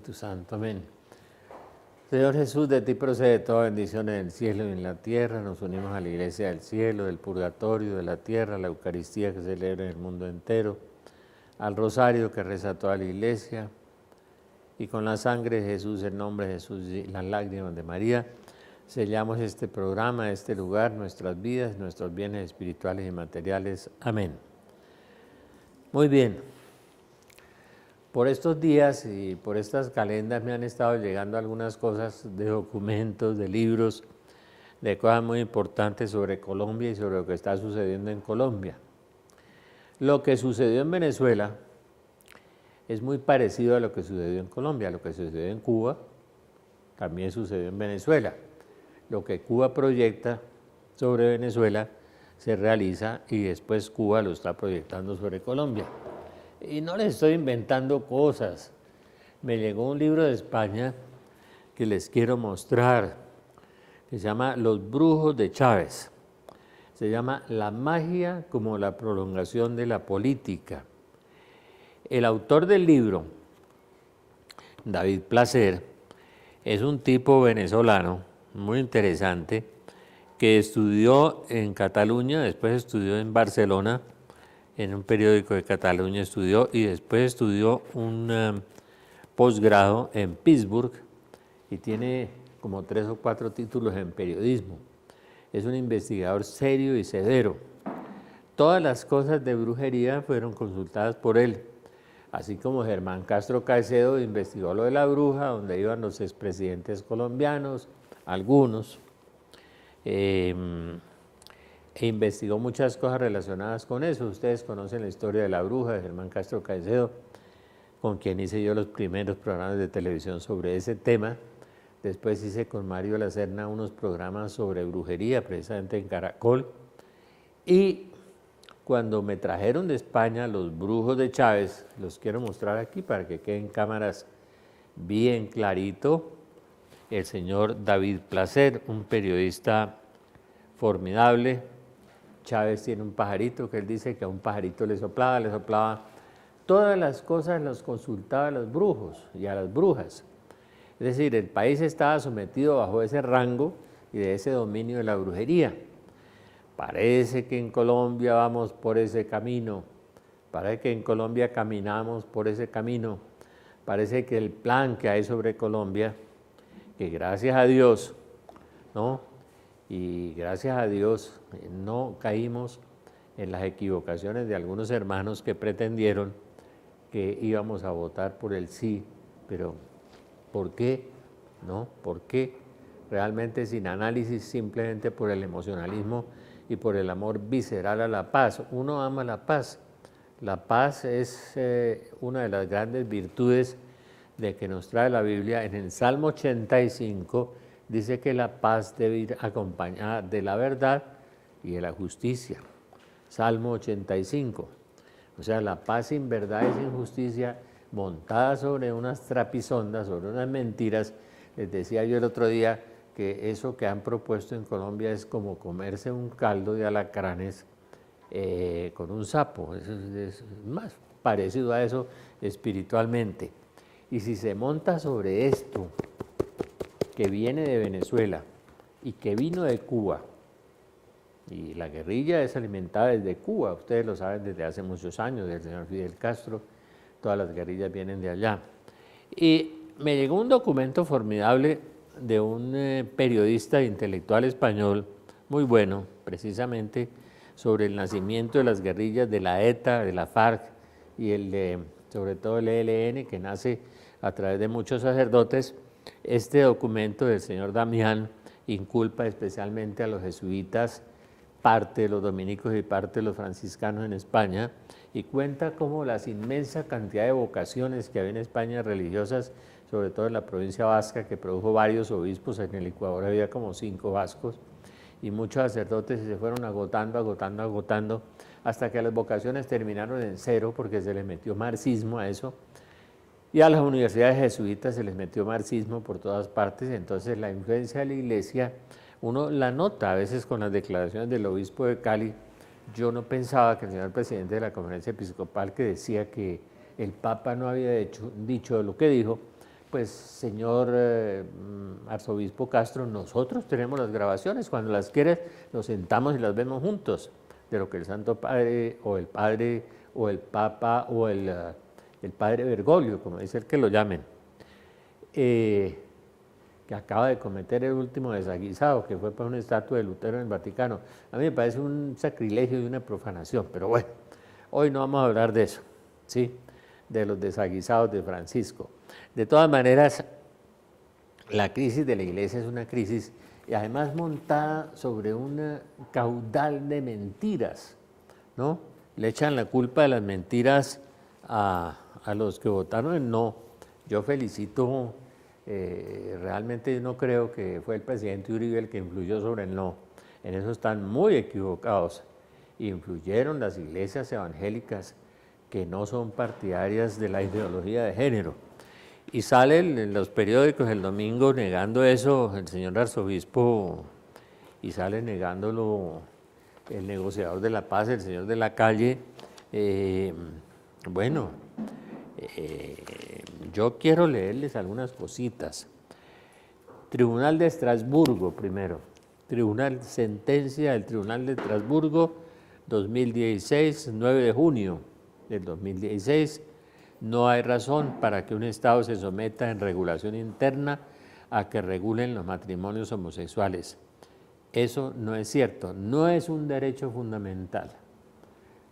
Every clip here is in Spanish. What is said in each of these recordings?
Espíritu Santo. Amén. Señor Jesús, de ti procede toda bendición en el cielo y en la tierra. Nos unimos a la iglesia del cielo, del purgatorio, de la tierra, a la Eucaristía que se celebra en el mundo entero, al rosario que reza toda la iglesia, y con la sangre de Jesús, el nombre de Jesús y las lágrimas de María, sellamos este programa, este lugar, nuestras vidas, nuestros bienes espirituales y materiales. Amén. Muy bien. Por estos días y por estas calendas me han estado llegando algunas cosas de documentos, de libros, de cosas muy importantes sobre Colombia y sobre lo que está sucediendo en Colombia. Lo que sucedió en Venezuela es muy parecido a lo que sucedió en Colombia. Lo que sucedió en Cuba también sucedió en Venezuela. Lo que Cuba proyecta sobre Venezuela se realiza y después Cuba lo está proyectando sobre Colombia. Y no les estoy inventando cosas. Me llegó un libro de España que les quiero mostrar, que se llama Los brujos de Chávez. Se llama La magia como la prolongación de la política. El autor del libro, David Placer, es un tipo venezolano muy interesante que estudió en Cataluña, después estudió en Barcelona, en un periódico de Cataluña estudió, y después estudió un posgrado en Pittsburgh y tiene como 3 o 4 títulos en periodismo. Es un investigador serio y severo. Todas las cosas de brujería fueron consultadas por él, así como Germán Castro Caicedo investigó lo de la bruja, donde iban los expresidentes colombianos, algunos, e investigó muchas cosas relacionadas con eso. Ustedes conocen la historia de la bruja de Germán Castro Caicedo, con quien hice yo los primeros programas de televisión sobre ese tema. Después hice con Mario Lacerna unos programas sobre brujería, precisamente en Caracol. Y cuando me trajeron de España los brujos de Chávez, los quiero mostrar aquí para que queden cámaras bien clarito, el señor David Placer, un periodista formidable. Chávez tiene un pajarito que él dice que a un pajarito le soplaba. Todas las cosas los consultaba a los brujos y a las brujas. Es decir, el país estaba sometido bajo ese rango y de ese dominio de la brujería. Parece que en Colombia vamos por ese camino, parece que en Colombia caminamos por ese camino, parece que el plan que hay sobre Colombia, que gracias a Dios, ¿no? Y gracias a Dios no caímos en las equivocaciones de algunos hermanos que pretendieron que íbamos a votar por el sí, pero ¿por qué? ¿No? ¿Por qué? Realmente sin análisis, simplemente por el emocionalismo y por el amor visceral a la paz. Uno ama la paz. La paz es una de las grandes virtudes de que nos trae la Biblia. En el Salmo 85 dice que la paz debe ir acompañada de la verdad y de la justicia. Salmo 85. O sea, la paz sin verdad y sin justicia, montada sobre unas trapisondas, sobre unas mentiras. Les decía yo el otro día que eso que han propuesto en Colombia es como comerse un caldo de alacranes con un sapo. Es más parecido a eso espiritualmente. Y si se monta sobre esto, que viene de Venezuela y que vino de Cuba, y la guerrilla es alimentada desde Cuba, ustedes lo saben desde hace muchos años, del señor Fidel Castro, todas las guerrillas vienen de allá. Y me llegó un documento formidable de un periodista intelectual español, muy bueno, precisamente sobre el nacimiento de las guerrillas de la ETA, de la FARC y sobre todo el ELN, que nace a través de muchos sacerdotes. Este documento del señor Damián inculpa especialmente a los jesuitas, parte de los dominicos y parte de los franciscanos en España, y cuenta cómo la inmensa cantidad de vocaciones que había en España religiosas, sobre todo en la provincia vasca, que produjo varios obispos. En el Ecuador había como 5 vascos, y muchos sacerdotes se fueron agotando, hasta que las vocaciones terminaron en 0, porque se les metió marxismo a eso. Y a las universidades jesuitas se les metió marxismo por todas partes. Entonces la influencia de la iglesia, uno la nota a veces con las declaraciones del obispo de Cali. Yo no pensaba que el señor presidente de la conferencia episcopal, que decía que el Papa no había dicho lo que dijo, pues señor arzobispo Castro, nosotros tenemos las grabaciones, cuando las quieres nos sentamos y las vemos juntos, de lo que el Santo Padre o el Papa o el Padre Bergoglio, como dice el que lo llamen, que acaba de cometer el último desaguisado, que fue para una estatua de Lutero en el Vaticano. A mí me parece un sacrilegio y una profanación, pero bueno, hoy no vamos a hablar de eso, ¿sí?, de los desaguisados de Francisco. De todas maneras, la crisis de la Iglesia es una crisis, y además montada sobre un caudal de mentiras, ¿no? Le echan la culpa de las mentiras a los que votaron en no. Yo felicito, realmente no creo que fue el presidente Uribe el que influyó sobre el no. En eso están muy equivocados. Influyeron las iglesias evangélicas que no son partidarias de la ideología de género. Y sale en los periódicos el domingo negando eso el señor arzobispo, y sale negándolo el negociador de la paz, el señor de la calle. Bueno, yo quiero leerles algunas cositas. Tribunal de Estrasburgo, primero. Sentencia del Tribunal de Estrasburgo, 2016, 9 de junio del 2016. No hay razón para que un Estado se someta en regulación interna a que regulen los matrimonios homosexuales. Eso no es cierto, no es un derecho fundamental.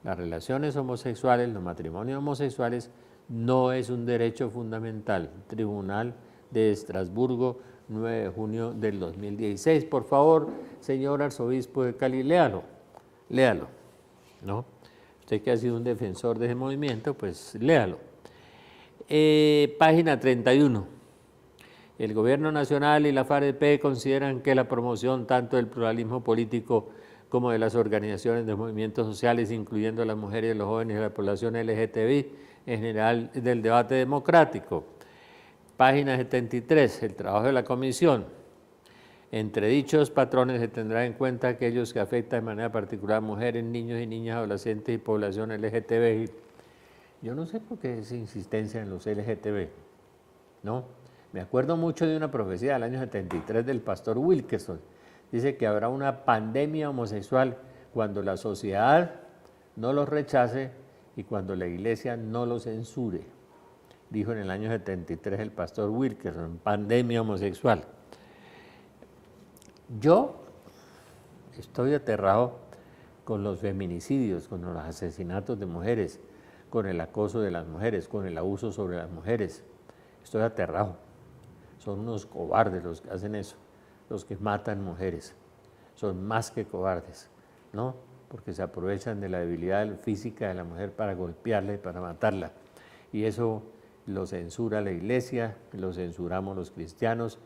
Las relaciones homosexuales, los matrimonios homosexuales, no es un derecho fundamental. Tribunal de Estrasburgo, 9 de junio del 2016. Por favor, señor arzobispo de Cali, léalo, ¿no? Usted que ha sido un defensor de ese movimiento, pues léalo. Página 31. El Gobierno Nacional y la FAREP consideran que la promoción tanto del pluralismo político como de las organizaciones de movimientos sociales, incluyendo a las mujeres, los jóvenes y la población LGTBI, en general del debate democrático. Página 73. El trabajo de la comisión. Entre dichos patrones se tendrá en cuenta aquellos que afectan de manera particular a mujeres, niños y niñas, adolescentes y población LGTBI. Yo no sé por qué esa insistencia en los LGTB, ¿no? Me acuerdo mucho de una profecía del año 73 del pastor Wilkerson. Dice que habrá una pandemia homosexual cuando la sociedad no los rechace y cuando la iglesia no los censure. Dijo en el año 73 el pastor Wilkerson, pandemia homosexual. Yo estoy aterrado con los feminicidios, con los asesinatos de mujeres, con el acoso de las mujeres, con el abuso sobre las mujeres. Estoy aterrado. Son unos cobardes los que hacen eso, los que matan mujeres. Son más que cobardes, ¿no? Porque se aprovechan de la debilidad física de la mujer para golpearla y para matarla. Y eso lo censura la iglesia, lo censuramos los cristianos,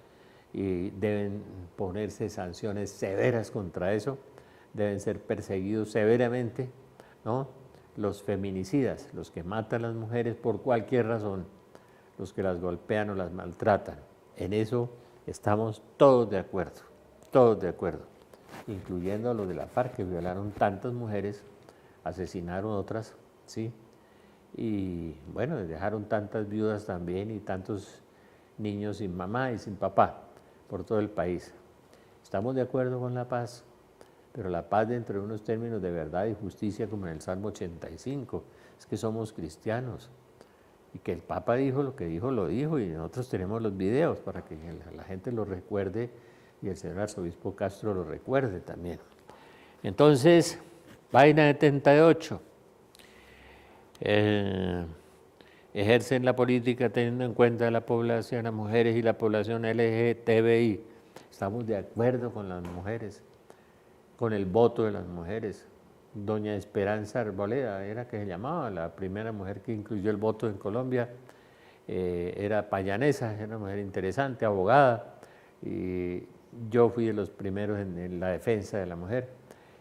y deben ponerse sanciones severas contra eso, deben ser perseguidos severamente, ¿no? Los feminicidas, los que matan a las mujeres por cualquier razón, los que las golpean o las maltratan. En eso estamos todos de acuerdo, incluyendo a los de la FARC, que violaron tantas mujeres, asesinaron otras, ¿sí? Y bueno, dejaron tantas viudas también y tantos niños sin mamá y sin papá por todo el país. Estamos de acuerdo con la paz, pero la paz dentro de unos términos de verdad y justicia, como en el Salmo 85, es que somos cristianos, y que el Papa dijo lo que dijo, lo dijo, y nosotros tenemos los videos para que la gente lo recuerde, y el señor arzobispo Castro lo recuerde también. Entonces, página 78, ejercen la política teniendo en cuenta la población, las mujeres y la población LGTBI. Estamos de acuerdo con las mujeres, con el voto de las mujeres. Doña Esperanza Arboleda era que se llamaba, la primera mujer que incluyó el voto en Colombia. Era payanesa, era una mujer interesante, abogada, y yo fui de los primeros en la defensa de la mujer,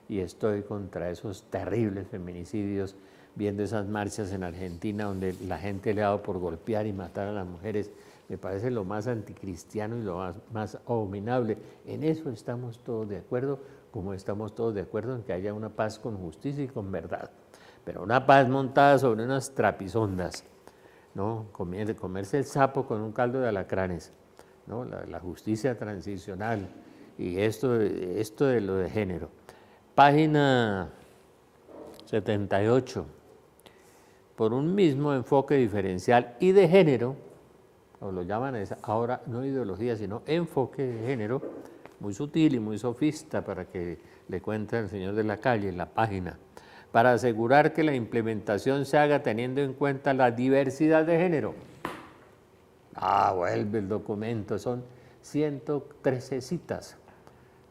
y estoy contra esos terribles feminicidios, viendo esas marchas en Argentina donde la gente le ha dado por golpear y matar a las mujeres. Me parece lo más anticristiano y lo más abominable. En eso estamos todos de acuerdo, como estamos todos de acuerdo en que haya una paz con justicia y con verdad. Pero una paz montada sobre unas trapisondas, ¿no? Comerse el sapo con un caldo de alacranes, ¿no? La justicia transicional y esto de lo de género. Página 78. Por un mismo enfoque diferencial y de género, o lo llaman ahora no ideología, sino enfoque de género, muy sutil y muy sofista para que le cuente al señor de la calle en la página, para asegurar que la implementación se haga teniendo en cuenta la diversidad de género. Vuelve el documento, son 113 citas.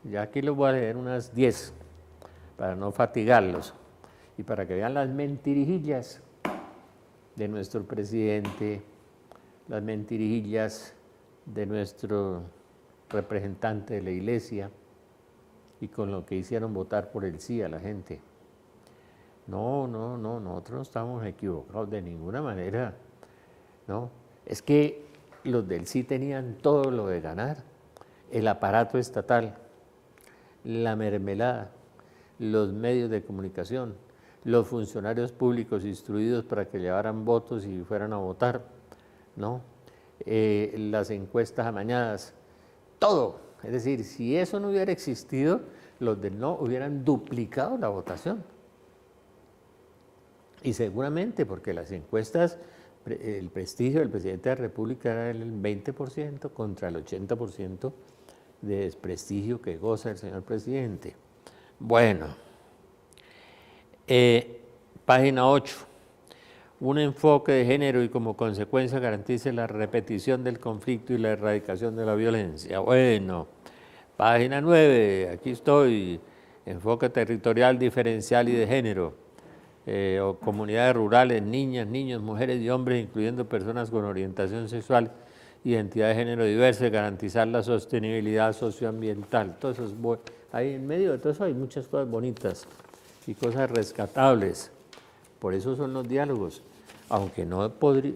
Ya aquí les voy a leer unas 10 para no fatigarlos y para que vean las mentirijillas de nuestro presidente, las mentirijillas de nuestro representante de la iglesia y con lo que hicieron votar por el sí a la gente. No, nosotros no estamos equivocados de ninguna manera, ¿no? Es que los del sí tenían todo lo de ganar, el aparato estatal, la mermelada, los medios de comunicación, los funcionarios públicos instruidos para que llevaran votos y fueran a votar, ¿no? Las encuestas amañadas, todo. Es decir, si eso no hubiera existido, los del no hubieran duplicado la votación. Y seguramente, porque las encuestas, el prestigio del presidente de la República era el 20% contra el 80% de desprestigio que goza el señor presidente. Bueno, página 8. Un enfoque de género y como consecuencia garantice la repetición del conflicto y la erradicación de la violencia. Bueno, página 9, aquí estoy, enfoque territorial diferencial y de género, o comunidades rurales, niñas, niños, mujeres y hombres, incluyendo personas con orientación sexual, identidad de género diversa, garantizar la sostenibilidad socioambiental. Todo eso es bueno. Ahí en medio de todo eso hay muchas cosas bonitas y cosas rescatables. Por eso son los diálogos, aunque no podría,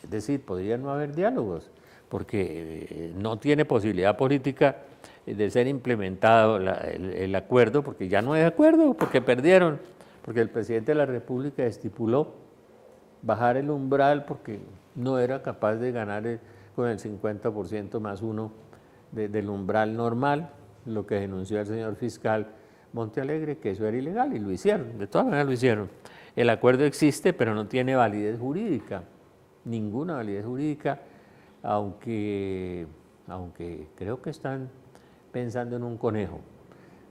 es decir, podría no haber diálogos, porque no tiene posibilidad política de ser implementado el acuerdo, porque ya no hay acuerdo, porque perdieron, porque el presidente de la República estipuló bajar el umbral porque no era capaz de ganar con el 50% más uno del umbral normal, lo que denunció el señor fiscal Montealegre, que eso era ilegal, y lo hicieron, de todas maneras lo hicieron. El acuerdo existe, pero no tiene validez jurídica, ninguna validez jurídica, aunque creo que están pensando en un conejo,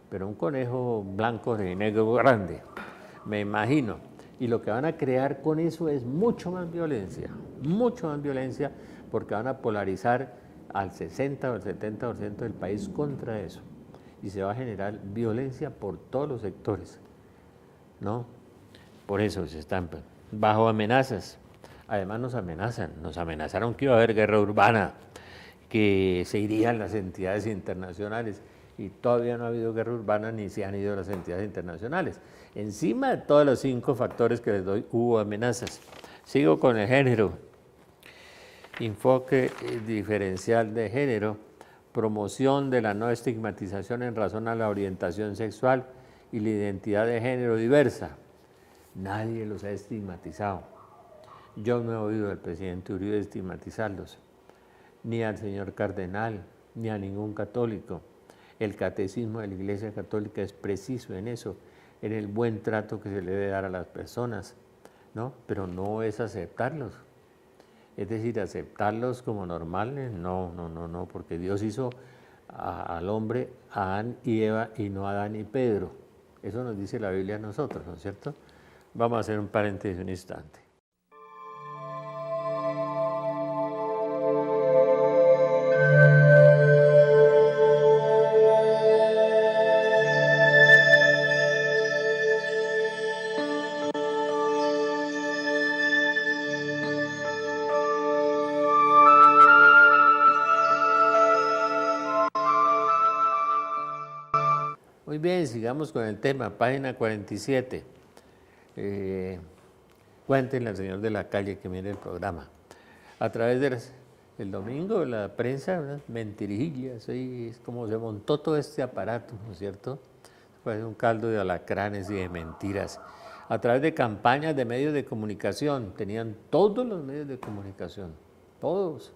pero un conejo blanco de negro grande, me imagino. Y lo que van a crear con eso es mucho más violencia, porque van a polarizar al 60 o al 70% del país contra eso. Y se va a generar violencia por todos los sectores, ¿no? Por eso se están bajo amenazas. Además nos amenazaron que iba a haber guerra urbana, que se irían las entidades internacionales, y todavía no ha habido guerra urbana ni se han ido las entidades internacionales. Encima de todos los 5 factores que les doy, hubo amenazas. Sigo con el género. Enfoque diferencial de género, promoción de la no estigmatización en razón a la orientación sexual y la identidad de género diversa. Nadie los ha estigmatizado. Yo no he oído al presidente Uribe estigmatizarlos, ni al señor cardenal, ni a ningún católico. El catecismo de la Iglesia Católica es preciso en eso, en el buen trato que se le debe dar a las personas, ¿no? Pero no es aceptarlos. Es decir, aceptarlos como normales, no, porque Dios hizo al hombre, a Adán y Eva, y no a Adán y Pedro. Eso nos dice la Biblia a nosotros, ¿no es cierto? Vamos a hacer un paréntesis un instante. Muy bien, sigamos con el tema, página 47. Cuéntenle al señor de la calle que mire el programa. A través del domingo, la prensa, unas mentirijillas, es como se montó todo este aparato, ¿no es cierto? Fue un caldo de alacranes y de mentiras. a través de campañas de medios de comunicación, tenían todos los medios de comunicación, todos,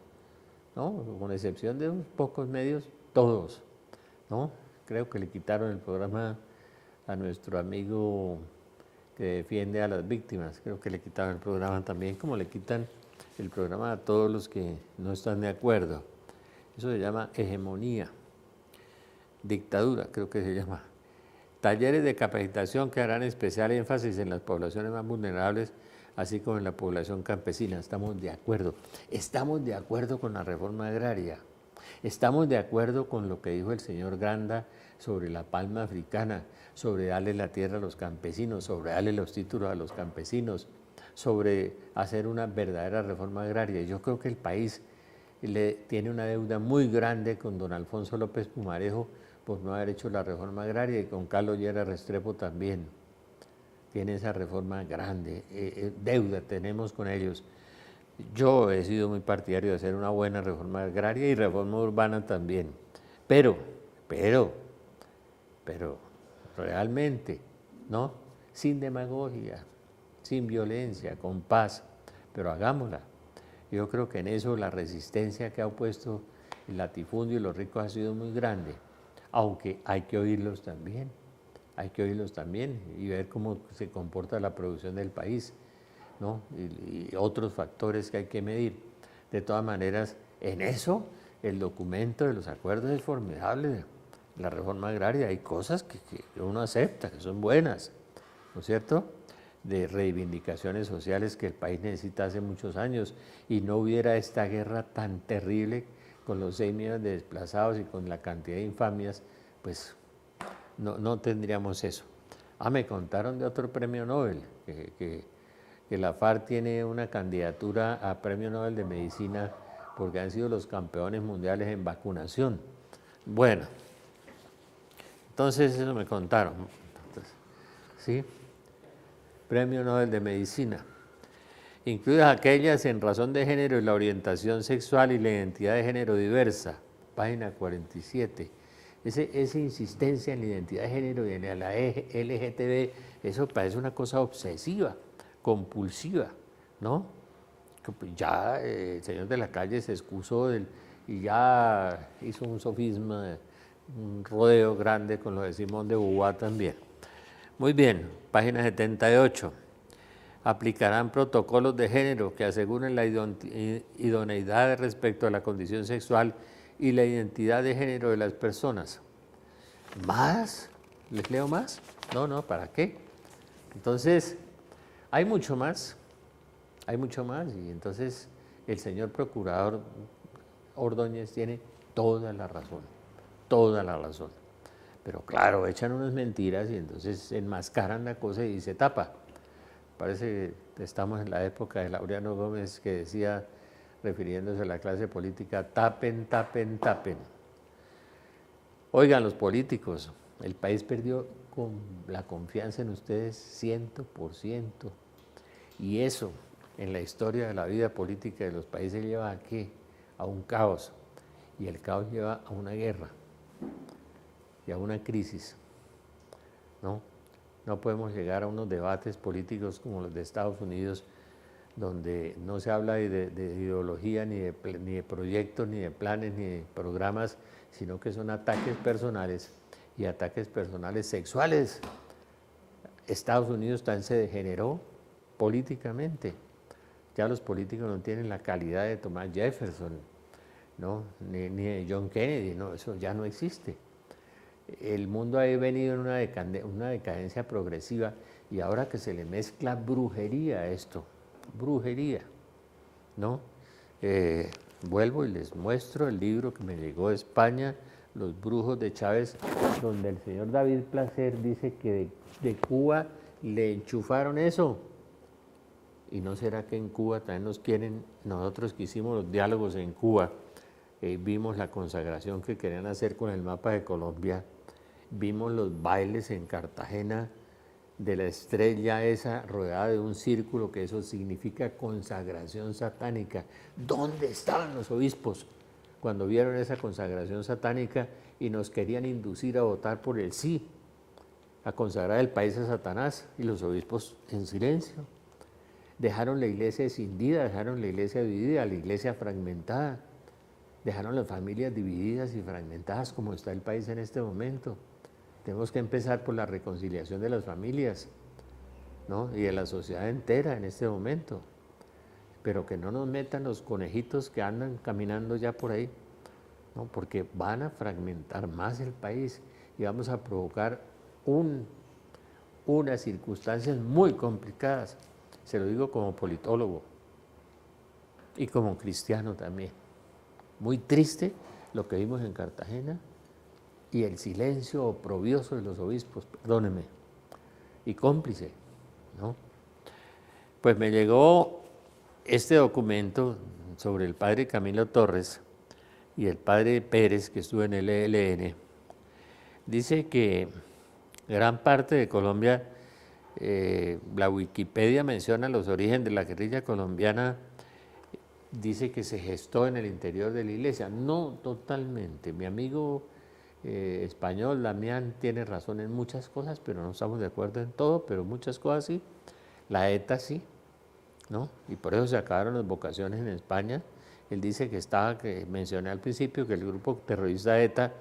¿no? Con excepción de unos pocos medios, todos, ¿no? Creo que le quitaron el programa a nuestro amigo que defiende a las víctimas, creo que le quitaron el programa también, como le quitan el programa a todos los que no están de acuerdo. Eso se llama hegemonía, dictadura, creo que se llama. Talleres de capacitación que harán especial énfasis en las poblaciones más vulnerables, así como en la población campesina. Estamos de acuerdo con la reforma agraria, estamos de acuerdo con lo que dijo el señor Granda sobre la palma africana, sobre darle la tierra a los campesinos, sobre darle los títulos a los campesinos, sobre hacer una verdadera reforma agraria. Yo creo que el país tiene una deuda muy grande con don Alfonso López Pumarejo por no haber hecho la reforma agraria, y con Carlos Lleras Restrepo también. Tiene esa reforma grande, deuda tenemos con ellos. Yo he sido muy partidario de hacer una buena reforma agraria y reforma urbana también, pero realmente, ¿no? Sin demagogia, sin violencia, con paz, pero hagámosla. Yo creo que en eso la resistencia que ha opuesto el latifundio y los ricos ha sido muy grande, aunque hay que oírlos también y ver cómo se comporta la producción del país, ¿no? Y otros factores que hay que medir. De todas maneras, en eso el documento de los acuerdos es formidable. La reforma agraria, hay cosas que uno acepta, que son buenas, ¿no es cierto?, de reivindicaciones sociales que el país necesita hace muchos años, y no hubiera esta guerra tan terrible con los 6 millones de desplazados y con la cantidad de infamias, pues no tendríamos eso. Me contaron de otro premio Nobel, que la FARC tiene una candidatura a premio Nobel de Medicina porque han sido los campeones mundiales en vacunación. Bueno, entonces eso me contaron, ¿sí? Premio Nobel de Medicina, incluidas aquellas en razón de género y la orientación sexual y la identidad de género diversa, página 47. Esa insistencia en la identidad de género y en la LGTB, eso parece una cosa obsesiva, compulsiva, ¿no? Ya el señor de la Calle se excusó y ya hizo un sofisma, un rodeo grande con lo de Simón de Beauvoir también. Muy bien, página 78. Aplicarán protocolos de género que aseguren la idoneidad respecto a la condición sexual y la identidad de género de las personas. ¿Más? ¿Les leo más? No, ¿para qué? Entonces, hay mucho más, y entonces el señor procurador Ordóñez tiene toda la razón. Pero claro, echan unas mentiras y entonces enmascaran la cosa y se tapa. Parece que estamos en la época de Laureano Gómez, que decía, refiriéndose a la clase política, tapen. Oigan, los políticos, el país perdió la confianza en ustedes 100%. Y eso, en la historia de la vida política de los países, lleva ¿a qué? A un caos. Y el caos lleva a una guerra y a una crisis, ¿no? No podemos llegar a unos debates políticos como los de Estados Unidos, donde no se habla de ideología, ni de proyectos, ni de planes, ni de programas, sino que son ataques personales, y ataques personales sexuales. Estados Unidos también se degeneró políticamente. Ya los políticos no tienen la calidad de Thomas Jefferson, ¿no? ni de John Kennedy, no, eso ya no existe. El mundo ha venido en una decadencia progresiva, y ahora que se le mezcla brujería a esto, ¿no? Vuelvo y les muestro el libro que me llegó de España, Los brujos de Chávez, donde el señor David Placer dice que de Cuba le enchufaron eso. ¿Y no será que en Cuba también nos quieren? Nosotros que hicimos los diálogos en Cuba, vimos la consagración que querían hacer con el mapa de Colombia, vimos los bailes en Cartagena de la estrella esa rodeada de un círculo, que eso significa consagración satánica. ¿Dónde estaban los obispos cuando vieron esa consagración satánica y nos querían inducir a votar por el sí? a consagrar el país a Satanás, y los obispos en silencio. Dejaron la iglesia escindida, dejaron la iglesia dividida, la iglesia fragmentada, dejaron las familias divididas y fragmentadas como está el país en este momento. Tenemos que empezar por la reconciliación de las familias, ¿no? Y de la sociedad entera en este momento. Pero que no nos metan los conejitos que andan caminando ya por ahí, ¿no? Porque van a fragmentar más el país y vamos a provocar unas circunstancias muy complicadas. Se lo digo como politólogo y como cristiano también. Muy triste lo que vimos en Cartagena y el silencio oprobioso de los obispos, perdónenme, y cómplice, ¿no? Pues me llegó este documento sobre el padre Camilo Torres y el padre Pérez, que estuvo en el ELN. Dice que gran parte de Colombia, la Wikipedia menciona los orígenes de la guerrilla colombiana, dice que se gestó en el interior de la iglesia. No totalmente. Mi amigo español, Damián, tiene razón en muchas cosas, pero no estamos de acuerdo en todo, pero muchas cosas sí. La ETA sí, ¿no? Y por eso se acabaron las vocaciones en España. Él dice que mencioné al principio, que el grupo terrorista ETA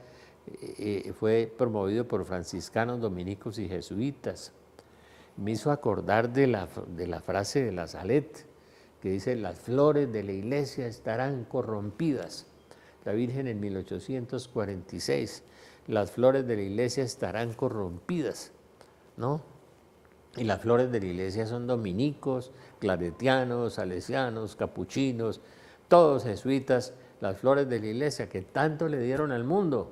fue promovido por franciscanos, dominicos y jesuitas. Me hizo acordar de la frase de la Salet, que dice: las flores de la iglesia estarán corrompidas. La Virgen en 1846, las flores de la iglesia estarán corrompidas, ¿no? Y las flores de la iglesia son dominicos, claretianos, salesianos, capuchinos, todos jesuitas, las flores de la iglesia que tanto le dieron al mundo,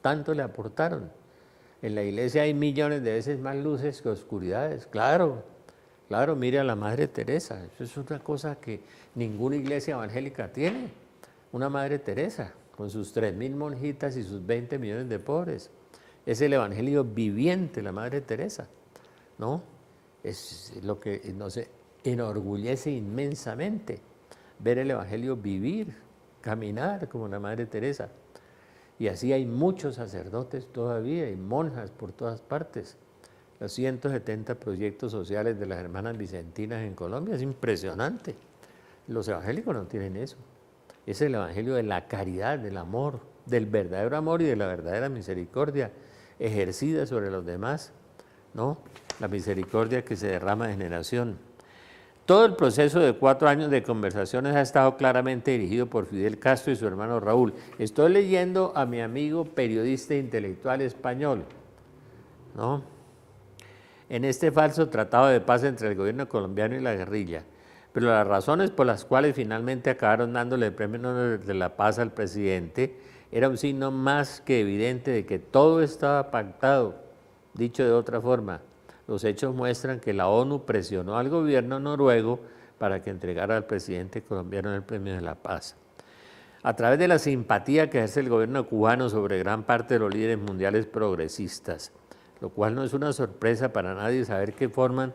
tanto le aportaron. En la iglesia hay millones de veces más luces que oscuridades, claro, claro, mire a la Madre Teresa, eso es una cosa que ninguna iglesia evangélica tiene, una Madre Teresa, con sus 3.000 monjitas y sus 20 millones de pobres. Es el evangelio viviente, la Madre Teresa, ¿no? Es lo que nos enorgullece inmensamente, ver el evangelio vivir, caminar como la Madre Teresa. Y así hay muchos sacerdotes todavía y monjas por todas partes. Los 170 proyectos sociales de las hermanas vicentinas en Colombia es impresionante. Los evangélicos no tienen eso. Es el evangelio de la caridad, del amor, del verdadero amor y de la verdadera misericordia ejercida sobre los demás, ¿no? La misericordia que se derrama de generación. Todo el proceso de 4 años de conversaciones ha estado claramente dirigido por Fidel Castro y su hermano Raúl. Estoy leyendo a mi amigo periodista intelectual español, ¿no? En este falso tratado de paz entre el gobierno colombiano y la guerrilla. Pero las razones por las cuales finalmente acabaron dándole el premio Nobel de la Paz al presidente era un signo más que evidente de que todo estaba pactado. Dicho de otra forma, los hechos muestran que la ONU presionó al gobierno noruego para que entregara al presidente colombiano el premio de la paz. A través de la simpatía que ejerce el gobierno cubano sobre gran parte de los líderes mundiales progresistas, lo cual no es una sorpresa para nadie saber que forman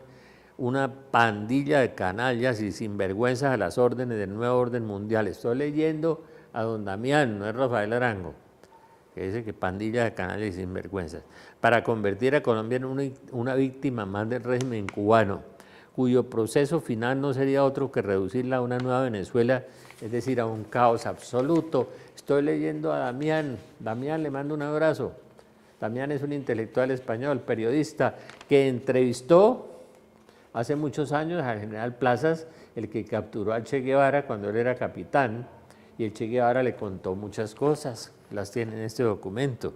una pandilla de canallas y sinvergüenzas a las órdenes del nuevo orden mundial. Estoy leyendo a don Damián, no es Rafael Arango, que dice que pandilla de canallas y sinvergüenzas, para convertir a Colombia en una víctima más del régimen cubano, cuyo proceso final no sería otro que reducirla a una nueva Venezuela, es decir, a un caos absoluto. Estoy leyendo a Damián. Damián, le mando un abrazo. Damián es un intelectual español, periodista, que entrevistó hace muchos años al general Plazas, el que capturó al Che Guevara cuando él era capitán, y el Che Guevara le contó muchas cosas, las tiene en este documento.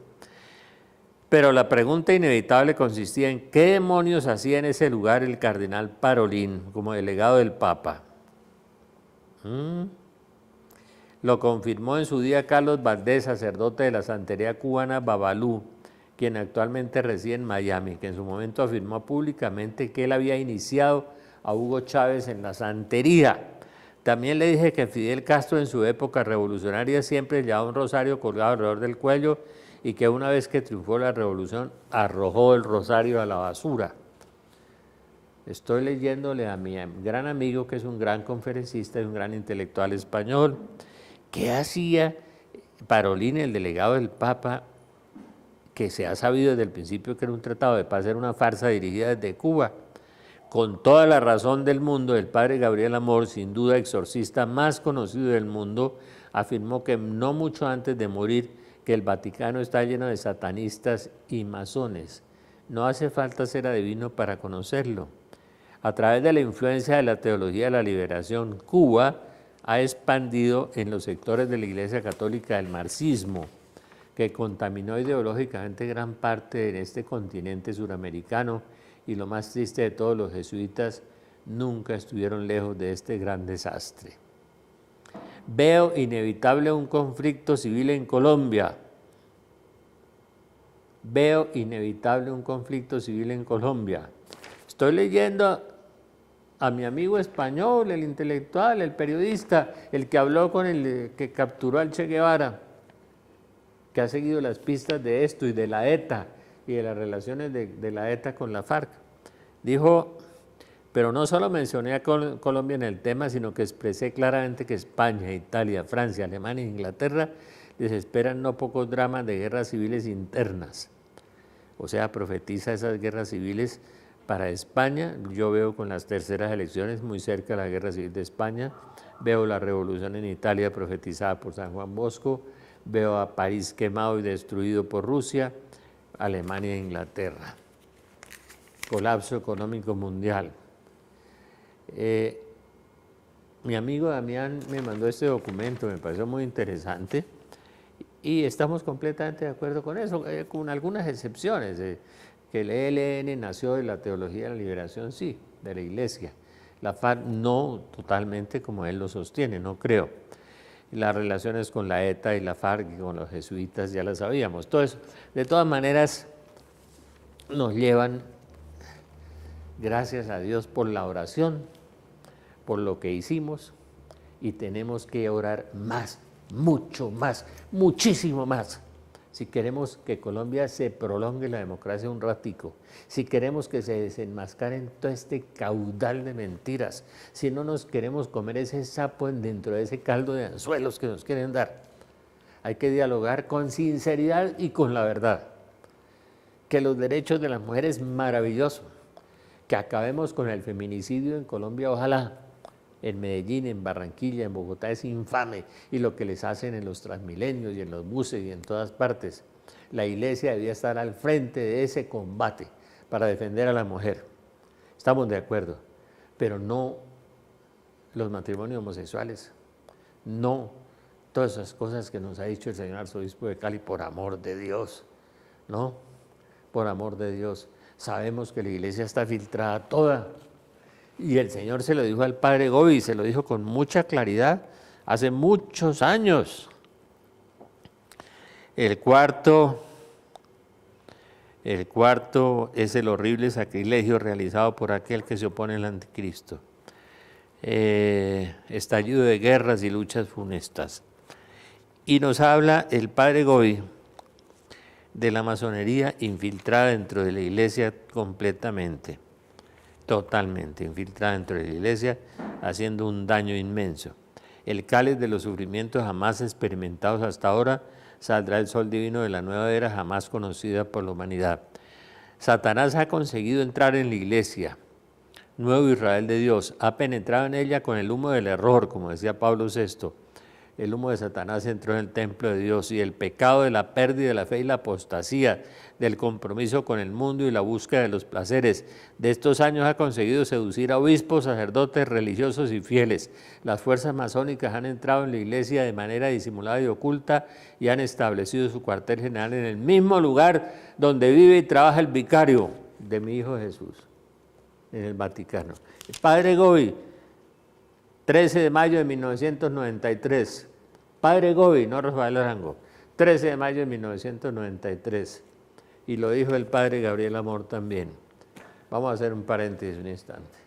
Pero la pregunta inevitable consistía en qué demonios hacía en ese lugar el cardenal Parolín como delegado del Papa. Lo confirmó en su día Carlos Valdés, sacerdote de la santería cubana Babalú, quien actualmente reside en Miami, que en su momento afirmó públicamente que él había iniciado a Hugo Chávez en la santería. También le dije que Fidel Castro en su época revolucionaria siempre llevaba un rosario colgado alrededor del cuello y que una vez que triunfó la revolución arrojó el rosario a la basura. Estoy leyéndole a mi gran amigo, que es un gran conferencista y un gran intelectual español. ¿Qué hacía Parolín, el delegado del Papa, que se ha sabido desde el principio que era un tratado de paz, era una farsa dirigida desde Cuba. Con toda la razón del mundo, el padre Gabriel Amor, sin duda exorcista más conocido del mundo, afirmó que no mucho antes de morir que el Vaticano está lleno de satanistas y masones. No hace falta ser adivino para conocerlo. A través de la influencia de la teología de la liberación, Cuba ha expandido en los sectores de la Iglesia Católica el marxismo, que contaminó ideológicamente gran parte de este continente suramericano, y lo más triste de todos, los jesuitas nunca estuvieron lejos de este gran desastre. Veo inevitable un conflicto civil en Colombia. Veo inevitable un conflicto civil en Colombia. Estoy leyendo a mi amigo español, el intelectual, el periodista, el que habló con el que capturó al Che Guevara, que ha seguido las pistas de esto y de la ETA y de las relaciones de la ETA con la FARC. Dijo, pero no solo mencioné a Colombia en el tema, sino que expresé claramente que España, Italia, Francia, Alemania e Inglaterra les esperan no pocos dramas de guerras civiles internas. O sea, profetiza esas guerras civiles para España. Yo veo con las terceras elecciones muy cerca de la guerra civil de España, veo la revolución en Italia profetizada por San Juan Bosco, veo a París quemado y destruido por Rusia, Alemania e Inglaterra. Colapso económico mundial. Mi amigo Damián me mandó este documento, me pareció muy interesante y estamos completamente de acuerdo con eso, con algunas excepciones. Que el ELN nació de la teología de la liberación, sí, de la Iglesia. La FARC no totalmente como él lo sostiene, no creo. Las relaciones con la ETA y la FARC y con los jesuitas ya las sabíamos. Todo eso, de todas maneras, nos llevan, gracias a Dios por la oración, por lo que hicimos, y tenemos que orar más, mucho más, muchísimo más. Si queremos que Colombia se prolongue la democracia un ratico, si queremos que se desenmascaren todo este caudal de mentiras, si no nos queremos comer ese sapo dentro de ese caldo de anzuelos que nos quieren dar, hay que dialogar con sinceridad y con la verdad. Que los derechos de las mujeres es maravilloso, que acabemos con el feminicidio en Colombia, ojalá. En Medellín, en Barranquilla, en Bogotá es infame, y lo que les hacen en los Transmilenios y en los buses y en todas partes. La Iglesia debía estar al frente de ese combate para defender a la mujer. Estamos de acuerdo, pero no los matrimonios homosexuales, no todas esas cosas que nos ha dicho el señor arzobispo de Cali, por amor de Dios, ¿no? Por amor de Dios. Sabemos que la Iglesia está filtrada toda. Y el Señor se lo dijo al padre Gobi, se lo dijo con mucha claridad hace muchos años. El cuarto es el horrible sacrilegio realizado por aquel que se opone al anticristo. Estallido de guerras y luchas funestas. Y nos habla el padre Gobi de la masonería infiltrada dentro de la Iglesia completamente. Totalmente infiltrada dentro de la Iglesia, haciendo un daño inmenso. El cáliz de los sufrimientos jamás experimentados hasta ahora, saldrá el sol divino de la nueva era jamás conocida por la humanidad. Satanás ha conseguido entrar en la Iglesia, nuevo Israel de Dios, ha penetrado en ella con el humo del error, como decía Pablo VI. El humo de Satanás entró en el templo de Dios, y el pecado de la pérdida de la fe y la apostasía, del compromiso con el mundo y la búsqueda de los placeres de estos años ha conseguido seducir a obispos, sacerdotes, religiosos y fieles. Las fuerzas masónicas han entrado en la Iglesia de manera disimulada y oculta y han establecido su cuartel general en el mismo lugar donde vive y trabaja el vicario de mi Hijo Jesús, en el Vaticano. El padre Gobi, 13 de mayo de 1993. Padre Gobi, no Rafael Arango, 13 de mayo de 1993. Y lo dijo el padre Gabriel Amor también. Vamos a hacer un paréntesis un instante.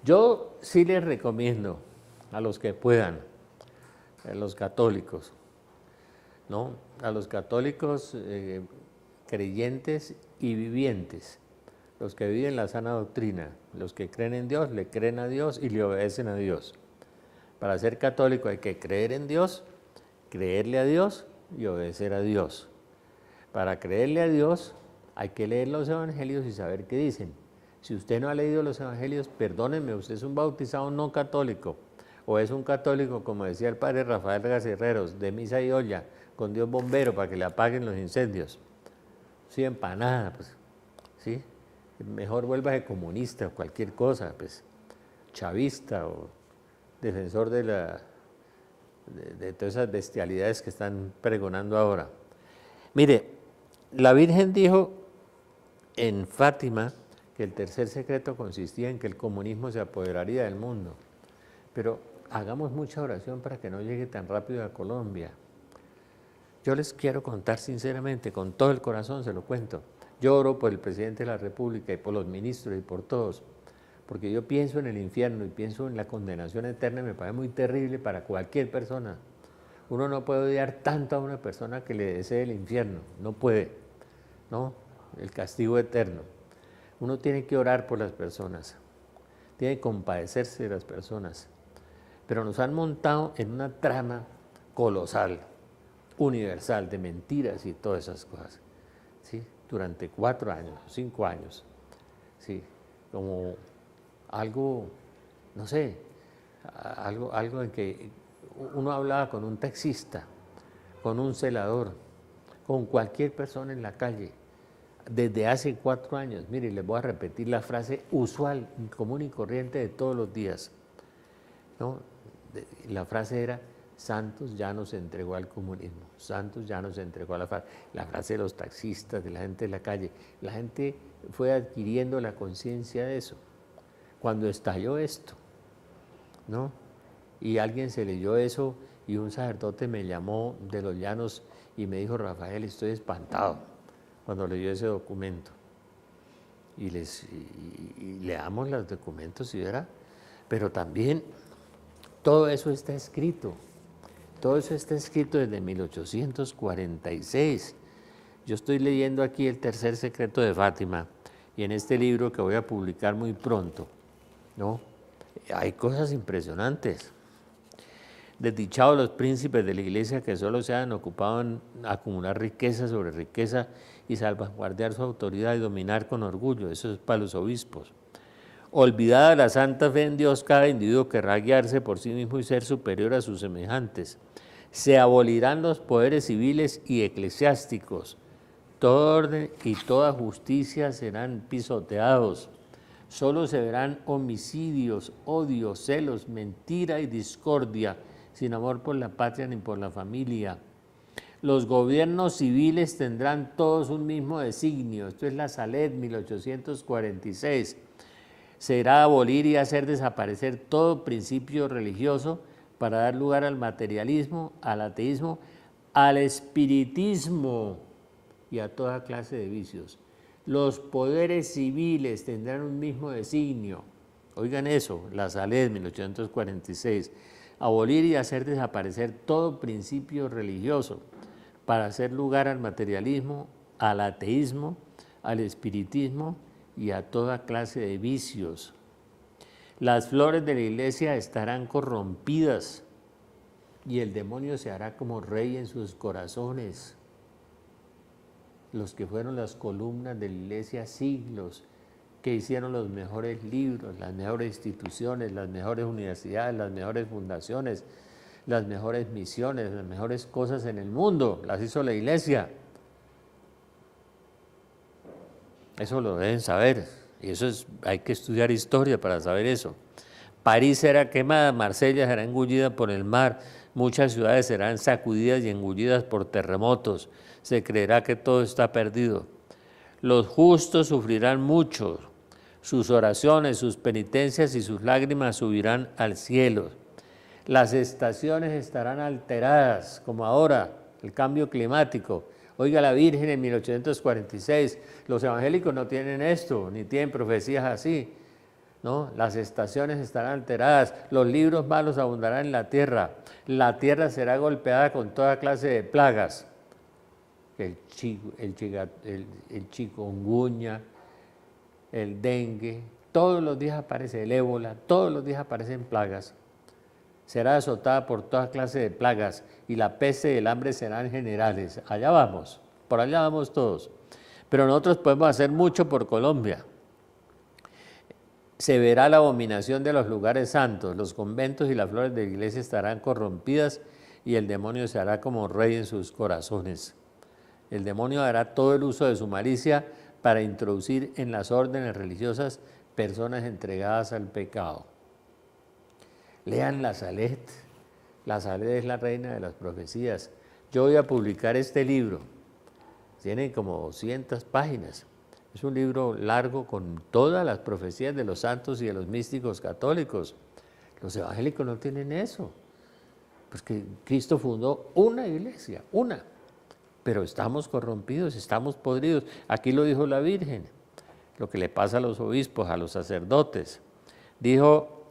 Yo sí les recomiendo a los que puedan, a los católicos, ¿no? A los católicos creyentes y vivientes, los que viven la sana doctrina, los que creen en Dios, le creen a Dios y le obedecen a Dios. Para ser católico hay que creer en Dios, creerle a Dios y obedecer a Dios. Para creerle a Dios hay que leer los evangelios y saber qué dicen. Si usted no ha leído los evangelios, perdónenme, usted es un bautizado no católico, o es un católico, como decía el padre Rafael Gacerreros, de misa y olla, con Dios bombero para que le apaguen los incendios. Sí, empanada, pues, ¿sí? Mejor vuélvase comunista o cualquier cosa, pues, chavista o defensor de todas esas bestialidades que están pregonando ahora. Mire, la Virgen dijo en Fátima que el tercer secreto consistía en que el comunismo se apoderaría del mundo. Pero hagamos mucha oración para que no llegue tan rápido a Colombia. Yo les quiero contar sinceramente, con todo el corazón se lo cuento. Yo oro por el presidente de la República y por los ministros y por todos, porque yo pienso en el infierno y pienso en la condenación eterna y me parece muy terrible para cualquier persona. Uno no puede odiar tanto a una persona que le desee el infierno, no puede, ¿no? El castigo eterno. Uno tiene que orar por las personas, tiene que compadecerse de las personas, pero nos han montado en una trama colosal, universal, de mentiras y todas esas cosas, ¿sí? Durante 4 años, 5 años, ¿sí? Como algo, no sé, algo en que uno hablaba con un taxista, con un celador, con cualquier persona en la calle, desde hace 4 años. Mire, les voy a repetir la frase usual, común y corriente de todos los días, ¿no? La frase era: Santos ya nos entregó al comunismo, Santos ya nos entregó a la frase de los taxistas, de la gente de la calle. La gente fue adquiriendo la conciencia de eso. Cuando estalló esto, ¿no? Y alguien se leyó eso y un sacerdote me llamó de los Llanos y me dijo: Rafael, estoy espantado cuando leyó ese documento. Y leamos los documentos y verá, pero también todo eso está escrito. Todo eso está escrito desde 1846. Yo estoy leyendo aquí el tercer secreto de Fátima y en este libro que voy a publicar muy pronto, ¿no? Hay cosas impresionantes. Desdichados los príncipes de la iglesia que solo se han ocupado en acumular riqueza sobre riqueza y salvaguardar su autoridad y dominar con orgullo. Eso es para los obispos. Olvidada la santa fe en Dios, cada individuo querrá guiarse por sí mismo y ser superior a sus semejantes. Se abolirán los poderes civiles y eclesiásticos. Todo orden y toda justicia serán pisoteados. Solo se verán homicidios, odios, celos, mentira y discordia, sin amor por la patria ni por la familia. Los gobiernos civiles tendrán todos un mismo designio. Esto es la Salet 1846. Será abolir y hacer desaparecer todo principio religioso para dar lugar al materialismo, al ateísmo, al espiritismo y a toda clase de vicios. Los poderes civiles tendrán un mismo designio. Oigan eso, la Salet 1846. Abolir y hacer desaparecer todo principio religioso para hacer lugar al materialismo, al ateísmo, al espiritismo y a toda clase de vicios. Las flores de la iglesia estarán corrompidas y el demonio se hará como rey en sus corazones. Los que fueron las columnas de la iglesia siglos, que hicieron los mejores libros, las mejores instituciones, las mejores universidades, las mejores fundaciones, las mejores misiones, las mejores cosas en el mundo, las hizo la iglesia. Eso lo deben saber, y eso hay que estudiar historia para saber eso. París será quemada, Marsella será engullida por el mar, muchas ciudades serán sacudidas y engullidas por terremotos, se creerá que todo está perdido. Los justos sufrirán mucho, sus oraciones, sus penitencias y sus lágrimas subirán al cielo. Las estaciones estarán alteradas, como ahora, el cambio climático. Oiga, la Virgen en 1846, los evangélicos no tienen esto, ni tienen profecías así. ¿no? Las estaciones estarán alteradas, los libros malos abundarán en la tierra será golpeada con toda clase de plagas, el chikungunya, el dengue, todos los días aparece el ébola, todos los días aparecen plagas. Será azotada por toda clase de plagas y la peste y el hambre serán generales. Allá vamos, por allá vamos todos. Pero nosotros podemos hacer mucho por Colombia. Se verá la abominación de los lugares santos, los conventos y las flores de la iglesia estarán corrompidas y el demonio se hará como rey en sus corazones. El demonio hará todo el uso de su malicia para introducir en las órdenes religiosas personas entregadas al pecado. Lean la Salet. La Salet es la reina de las profecías. Yo voy a publicar este libro. Tiene como 200 páginas. Es un libro largo con todas las profecías de los santos y de los místicos católicos. Los evangélicos no tienen eso. Pues que Cristo fundó una iglesia, una. Pero estamos corrompidos, estamos podridos. Aquí lo dijo la Virgen, lo que le pasa a los obispos, a los sacerdotes. Dijo,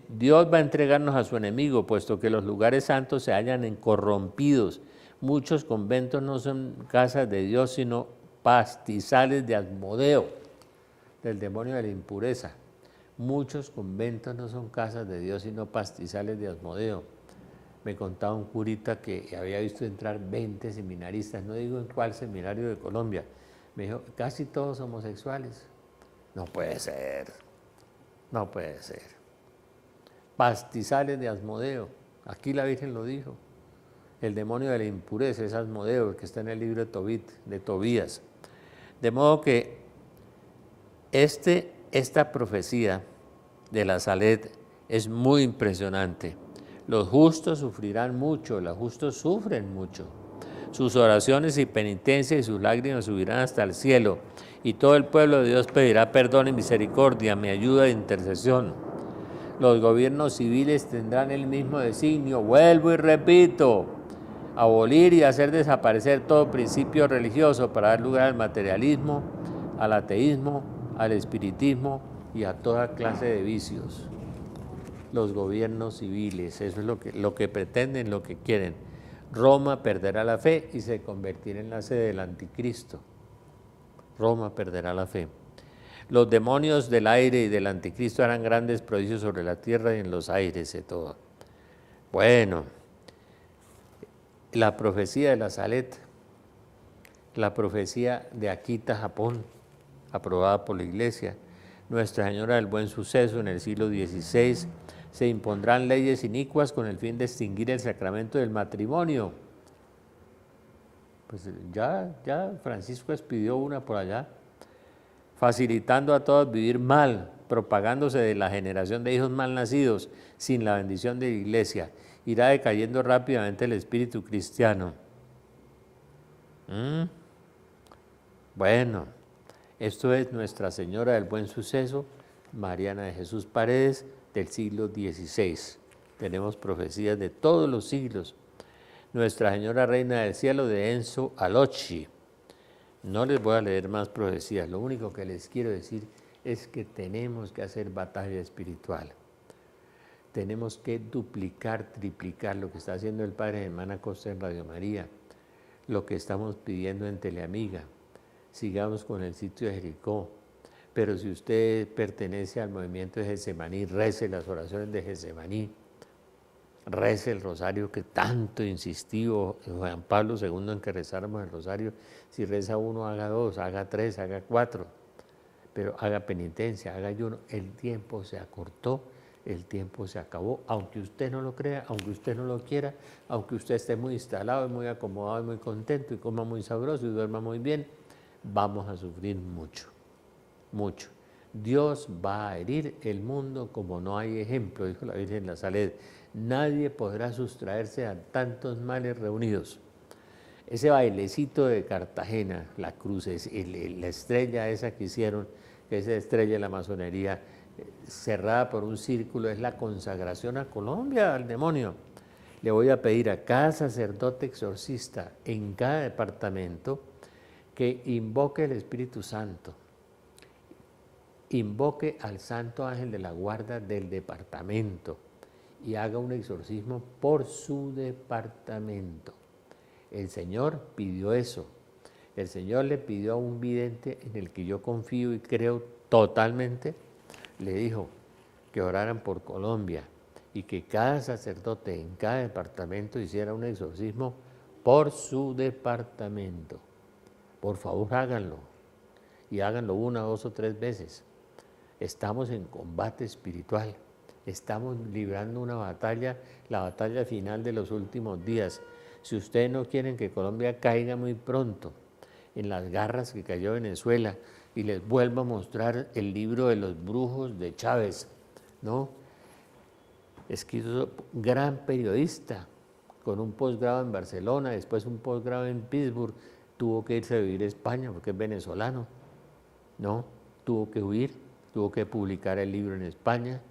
Dios va a entregarnos a su enemigo, puesto que los lugares santos se hallan corrompidos. Muchos conventos no son casas de Dios, sino pastizales de Asmodeo, del demonio de la impureza. Muchos conventos no son casas de Dios, sino pastizales de Asmodeo. Me contaba un curita que había visto entrar 20 seminaristas, no digo en cuál seminario de Colombia. Me dijo, casi todos homosexuales. No puede ser, no puede ser. Pastizales de Asmodeo, aquí la Virgen lo dijo. El demonio de la impureza es Asmodeo, el que está en el libro de Tobías. De modo que esta profecía de la Salet es muy impresionante. Los justos sufrirán mucho, los justos sufren mucho. Sus oraciones y penitencias y sus lágrimas subirán hasta el cielo, y todo el pueblo de Dios pedirá perdón y misericordia, mi ayuda e intercesión. Los gobiernos civiles tendrán el mismo designio, vuelvo y repito, abolir y hacer desaparecer todo principio religioso para dar lugar al materialismo, al ateísmo, al espiritismo y a toda clase de vicios. Los gobiernos civiles, eso es lo que pretenden, lo que quieren. Roma perderá la fe y se convertirá en la sede del anticristo. Roma perderá la fe. Los demonios del aire y del anticristo harán grandes prodigios sobre la tierra y en los aires y todo. Bueno, la profecía de la Salet, la profecía de Akita, Japón, aprobada por la Iglesia. Nuestra Señora del Buen Suceso en el siglo XVI, se impondrán leyes inicuas con el fin de extinguir el sacramento del matrimonio. Pues ya Francisco expidió una por allá, facilitando a todos vivir mal, propagándose de la generación de hijos mal nacidos, sin la bendición de la Iglesia. Irá decayendo rápidamente el espíritu cristiano. Bueno, esto es Nuestra Señora del Buen Suceso, Mariana de Jesús Paredes, del siglo XVI. Tenemos profecías de todos los siglos. Nuestra Señora Reina del Cielo, de Enzo Alocci. No les voy a leer más profecías, lo único que les quiero decir es que tenemos que hacer batalla espiritual. Tenemos que duplicar, triplicar lo que está haciendo el Padre Germán Acosta en Radio María, lo que estamos pidiendo en Teleamiga. Sigamos con el sitio de Jericó. Pero si usted pertenece al movimiento de Getsemaní, rece las oraciones de Getsemaní, rece el rosario que tanto insistió Juan Pablo II en que rezáramos el rosario. Si reza uno, haga dos, haga tres, haga cuatro, pero haga penitencia, haga ayuno. El tiempo se acortó, el tiempo se acabó, aunque usted no lo crea, aunque usted no lo quiera, aunque usted esté muy instalado y muy acomodado y muy contento y coma muy sabroso y duerma muy bien, vamos a sufrir mucho, mucho. Dios va a herir el mundo como no hay ejemplo, dijo la Virgen de la Salet. Nadie podrá sustraerse a tantos males reunidos. Ese bailecito de Cartagena, la cruz, la estrella esa que hicieron, que esa estrella de la masonería, cerrada por un círculo, es la consagración a Colombia, al demonio. Le voy a pedir a cada sacerdote exorcista en cada departamento que invoque el Espíritu Santo invoque al Santo Ángel de la Guarda del departamento y haga un exorcismo por su departamento. El Señor pidió eso. El Señor le pidió a un vidente en el que yo confío y creo totalmente, le dijo que oraran por Colombia y que cada sacerdote en cada departamento hiciera un exorcismo por su departamento. Por favor, háganlo. Y háganlo 1, 2 o 3 veces. Estamos en combate espiritual. Estamos librando una batalla, la batalla final de los últimos días. Si ustedes no quieren que Colombia caiga muy pronto en las garras que cayó Venezuela, y les vuelvo a mostrar el libro de los brujos de Chávez, ¿no? Es que hizo gran periodista, con un posgrado en Barcelona, después un posgrado en Pittsburgh, tuvo que irse a vivir a España porque es venezolano, ¿no? Tuvo que huir, tuvo que publicar el libro en España,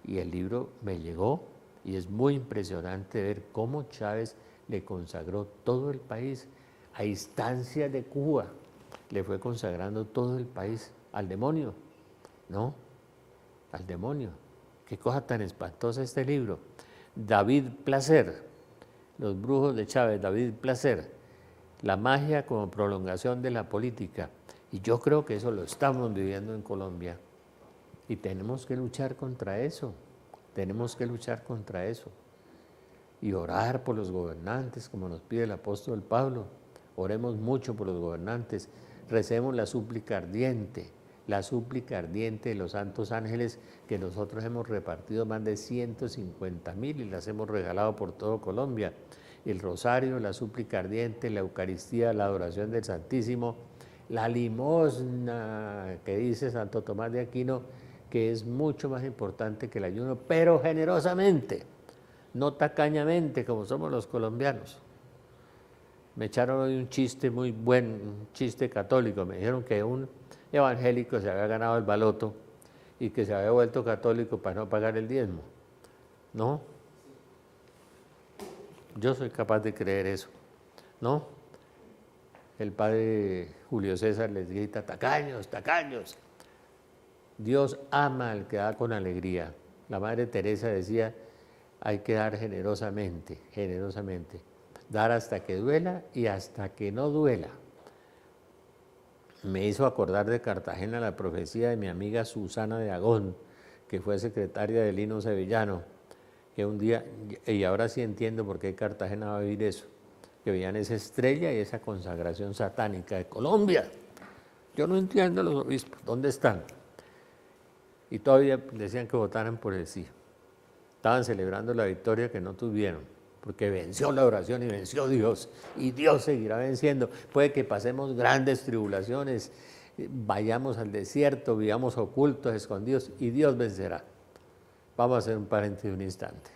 y el libro me llegó, y es muy impresionante ver cómo Chávez le consagró todo el país, a instancia de Cuba, le fue consagrando todo el país al demonio, ¿no? Al demonio. Qué cosa tan espantosa este libro. David Placer, Los brujos de Chávez, David Placer, la magia como prolongación de la política. Y yo creo que eso lo estamos viviendo en Colombia. Y tenemos que luchar contra eso. Tenemos que luchar contra eso. Y orar por los gobernantes, como nos pide el apóstol Pablo. Oremos mucho por los gobernantes. Recemos la súplica ardiente de los santos ángeles, que nosotros hemos repartido más de 150,000 y las hemos regalado por todo Colombia. El rosario, la súplica ardiente, la Eucaristía, la adoración del Santísimo, la limosna que dice Santo Tomás de Aquino, que es mucho más importante que el ayuno, pero generosamente, no tacañamente como somos los colombianos. Me echaron hoy un chiste muy bueno, un chiste católico. Me dijeron que un evangélico se había ganado el baloto y que se había vuelto católico para no pagar el diezmo. ¿No? Yo soy capaz de creer eso. ¿No? El padre Julio César les grita: tacaños, tacaños. Dios ama al que da con alegría. La madre Teresa decía: hay que dar generosamente, generosamente. Dar hasta que duela y hasta que no duela. Me hizo acordar de Cartagena la profecía de mi amiga Susana de Agón, que fue secretaria de Lino Sevillano, que un día, y ahora sí entiendo por qué Cartagena va a vivir eso, que veían esa estrella y esa consagración satánica de Colombia. Yo no entiendo a los obispos, ¿dónde están? Y todavía decían que votaran por el sí. Estaban celebrando la victoria que no tuvieron, porque venció la oración y venció Dios, y Dios seguirá venciendo. Puede que pasemos grandes tribulaciones, vayamos al desierto, vivamos ocultos, escondidos, y Dios vencerá. Vamos a hacer un paréntesis de un instante.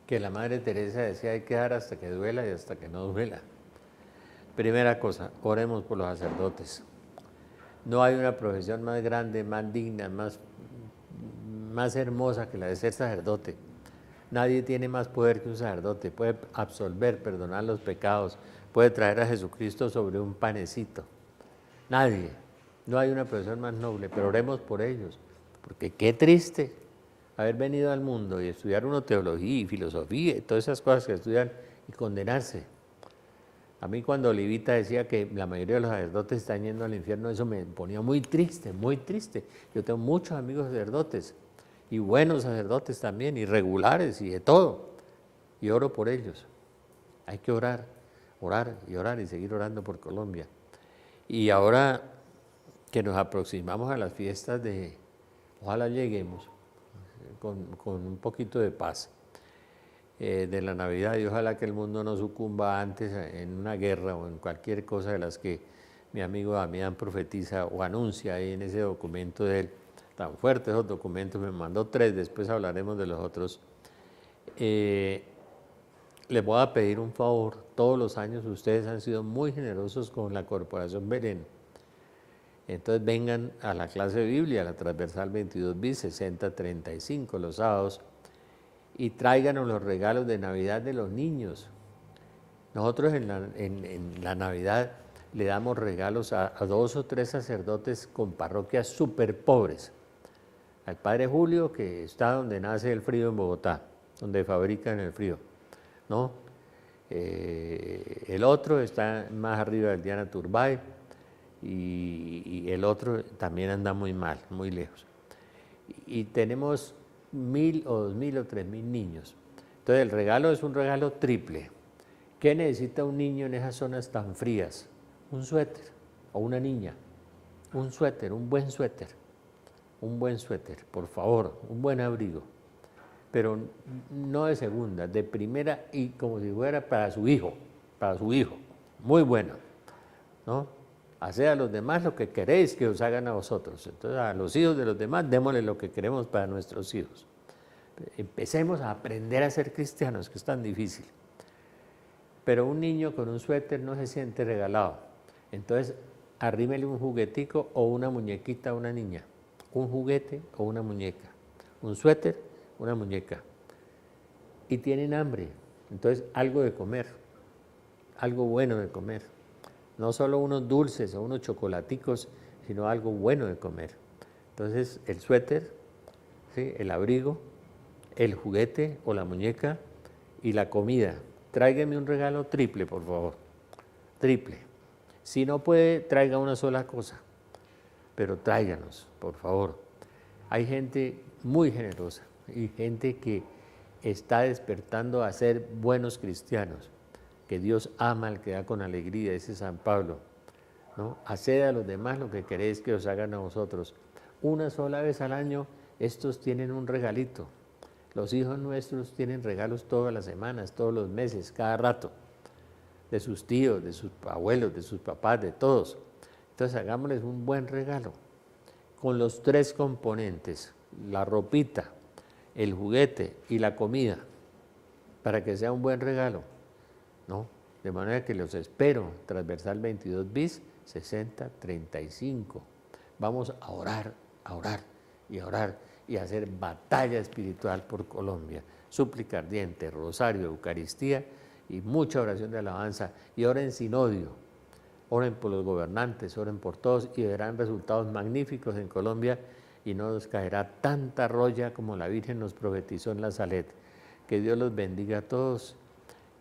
Que la Madre Teresa decía: hay que dar hasta que duela y hasta que no duela. Primera cosa, oremos por los sacerdotes. No hay una profesión más grande, más digna, más hermosa que la de ser sacerdote. Nadie tiene más poder que un sacerdote. Puede absolver, perdonar los pecados, puede traer a Jesucristo sobre un panecito. Nadie. No hay una profesión más noble, pero oremos por ellos, porque qué triste haber venido al mundo y estudiar uno teología y filosofía y todas esas cosas que estudian y condenarse. A mí cuando Olivita decía que la mayoría de los sacerdotes están yendo al infierno, eso me ponía muy triste, muy triste. Yo tengo muchos amigos sacerdotes y buenos sacerdotes también, y regulares, y de todo, y oro por ellos. Hay que orar, orar y orar y seguir orando por Colombia. Y ahora que nos aproximamos a las fiestas ojalá lleguemos con un poquito de paz de la Navidad, y ojalá que el mundo no sucumba antes en una guerra o en cualquier cosa de las que mi amigo Damián profetiza o anuncia ahí en ese documento de él, tan fuerte esos documentos, me mandó 3, después hablaremos de los otros. Les voy a pedir un favor, todos los años ustedes han sido muy generosos con la Corporación Belén. Entonces vengan a la clase de Biblia, a la transversal 22 bis 6035 los sábados, y tráiganos los regalos de Navidad de los niños. Nosotros en la Navidad le damos regalos a 2 o 3 sacerdotes con parroquias súper pobres. Al Padre Julio, que está donde nace el frío en Bogotá, donde fabrican el frío, ¿no? El otro está más arriba del Diana Turbay, y el otro también anda muy mal, muy lejos. Y tenemos 1000 o 2000 o 3000 niños. Entonces el regalo es un regalo triple. ¿Qué necesita un niño en esas zonas tan frías? Un suéter, o una niña, un suéter, un buen suéter, por favor, un buen abrigo, pero no de segunda, de primera, y como si fuera para su hijo, muy bueno, ¿no? Haced a los demás lo que queréis que os hagan a vosotros. Entonces a los hijos de los demás démosle lo que queremos para nuestros hijos. Empecemos a aprender a ser cristianos, que es tan difícil. Pero un niño con un suéter no se siente regalado. Entonces arrímele un juguetico o una muñequita a una niña. Un juguete o una muñeca. Un suéter, una muñeca. Y tienen hambre. Entonces algo de comer, algo bueno de comer. No solo unos dulces o unos chocolaticos, sino algo bueno de comer. Entonces el suéter, ¿sí?, el abrigo, el juguete o la muñeca y la comida. Tráigame un regalo triple, por favor, triple. Si no puede, traiga una sola cosa, pero tráiganos, por favor. Hay gente muy generosa y gente que está despertando a ser buenos cristianos, que Dios ama al que da con alegría, dice San Pablo, ¿no? Haced a los demás lo que queréis que os hagan a vosotros. Una sola vez al año estos tienen un regalito. Los hijos nuestros tienen regalos todas las semanas, todos los meses, cada rato, de sus tíos, de sus abuelos, de sus papás, de todos. Entonces hagámosles un buen regalo, con los 3 componentes, la ropita, el juguete y la comida, para que sea un buen regalo, ¿no? De manera que los espero, transversal 22 bis 6035. Vamos a orar y a orar y a hacer batalla espiritual por Colombia, súplica ardiente, rosario, Eucaristía y mucha oración de alabanza, y oren sin odio, oren por los gobernantes, oren por todos, y verán resultados magníficos en Colombia, y no nos caerá tanta roya como la Virgen nos profetizó en la Salet. Que Dios los bendiga a todos,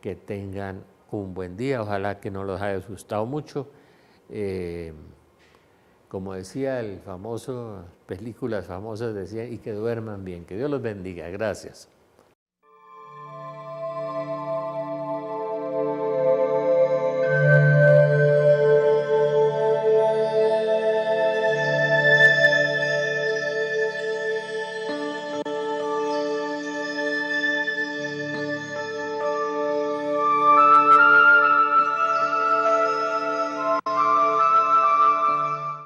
que tengan un buen día, ojalá que no los haya asustado mucho. Como decía el famoso, películas famosas decían, y que duerman bien. Que Dios los bendiga. Gracias.